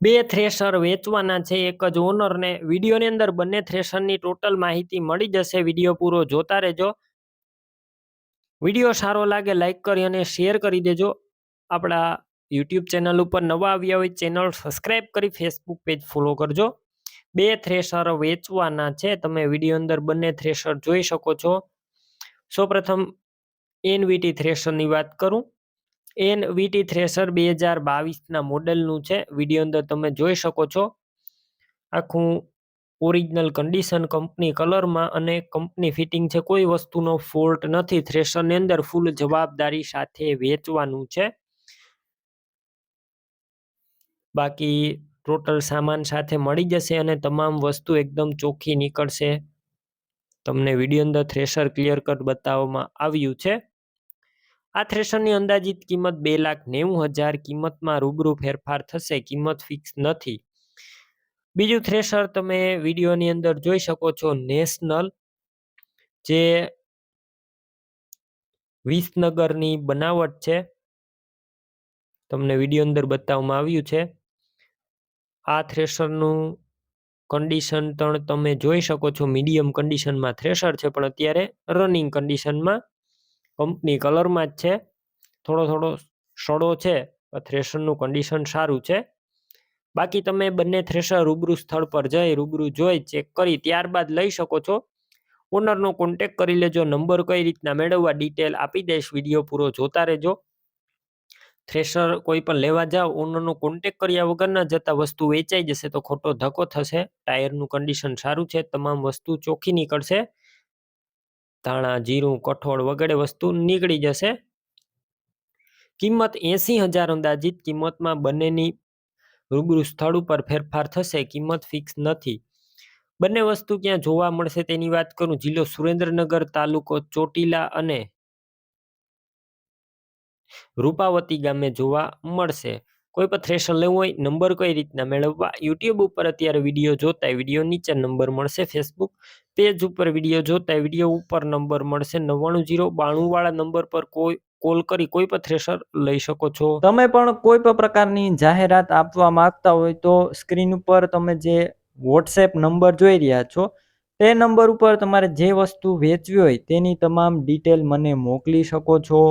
બે થ્રેશર વેચવાના છે એક જ ઓનરને. વિડીયોની અંદર બંને થ્રેશરની ટોટલ માહિતી મળી જશે. વિડીયો પૂરો જોતા રહેજો. વિડીયો સારો લાગે લાઈક કરી અને શેર કરી દેજો. આપણા યુટ્યુબ ચેનલ ઉપર નવા આવ્યા હોય ચેનલ સબસ્ક્રાઈબ કરી ફેસબુક પેજ ફોલો કરજો. બે થ્રેશર વેચવાના છે. તમે વિડીયો અંદર બંને થ્રેશર જોઈ શકો છો. સૌપ્રથમ એનવીટી થ્રેશરની વાત કરું. એનવીટી થ્રેશર 2022ના મોડેલનું છે. વિડીયો અંદર તમે જોઈ શકો છો. આખું ઓરિજિનલ કન્ડિશન કંપની કલરમાં અને કંપની ફિટિંગ છે. કોઈ વસ્તુનો ફોલ્ટ નથી. થ્રેશરની અંદર ફૂલ જવાબદારી સાથે વેચવાનું છે. બાકી ટોટલ સામાન સાથે મળી જશે અને તમામ વસ્તુ એકદમ ચોખ્ખી નીકળશે. તમને વિડીયો અંદર થ્રેશર ક્લિયર કટ બતાવવામાં આવ્યું છે. આ થ્રેશરની અંદાજિત કિંમત 2,90,000 કિંમતમાં રૂબરૂ ફેરફાર થશે. કિંમત ફિક્સ નથી. બીજું થ્રેશર તમે વિડીયોની અંદર જોઈ શકો છો. નેશનલ જે વિસનગરની બનાવટ છે. તમને વિડીયો અંદર બતાવવામાં આવ્યું છે. આ થ્રેશરનું કન્ડિશન તમે જોઈ શકો છો. મીડિયમ કન્ડિશનમાં થ્રેશર છે પણ અત્યારે રનિંગ કન્ડિશનમાં કંપની કલરમાં જ છે. થોડો સડો છે. થ્રેશરનું કન્ડિશન સારું છે. બાકી તમે બંને થ્રેશર રૂબરૂ સ્થળ પર જઈ રૂબરૂ જોઈ ચેક કરી ત્યારબાદ લઈ શકો છો. ઓનરનો કોન્ટેક કરી લેજો. નંબર કઈ રીતના મેળવવા ડિટેલ આપી દઈશ. વિડીયો પૂરો જોતા રહેજો. થ્રેશર કોઈ પણ લેવા જાઓ ઓનરનો કોન્ટેક કર્યા વગર ન જતા વસ્તુ વેચાઈ જશે તો ખોટો ધક્કો થશે. ટાયરનું કન્ડિશન સારું છે. તમામ વસ્તુ ચોખ્ખી નીકળશે. ધાણા જીરું કઠોળ વગેરે વસ્તુ નીકળી જશે. કિંમત 80,000 અંદાજિત કિંમતમાં બંનેની રૂબરૂ સ્થળ ઉપર ફેરફાર થશે. કિંમત ફિક્સ નથી. બંને વસ્તુ ક્યાં જોવા મળશે તેની વાત કરું. જિલ્લો સુરેન્દ્રનગર, તાલુકો ચોટીલા અને રૂપાવતી ગામે જોવા મળશે. કોઈ પણ થ્રેશર લેવું હોય નંબર કઈ રીતના મેળવવા. યુટ્યુબ ઉપર અત્યારે વિડીયો જોતા વિડીયો નીચે નંબર મળશે. ફેસબુક પેજ ઉપર વિડીયો જોતા વિડીયો ઉપર નંબર મળશે. 99,092 વાળા નંબર પર કોલ કરી કોઈ પણ થ્રેશર લઈ શકો છો. તમે પણ કોઈ પણ પ્રકારની જાહેરાત આપવા માંગતા હોય તો સ્ક્રીન ઉપર તમે જે વોટ્સએપ નંબર જોઈ રહ્યા છો તે નંબર ઉપર તમારે જે વસ્તુ વેચવી હોય તેની તમામ ડિટેલ મને મોકલી શકો છો.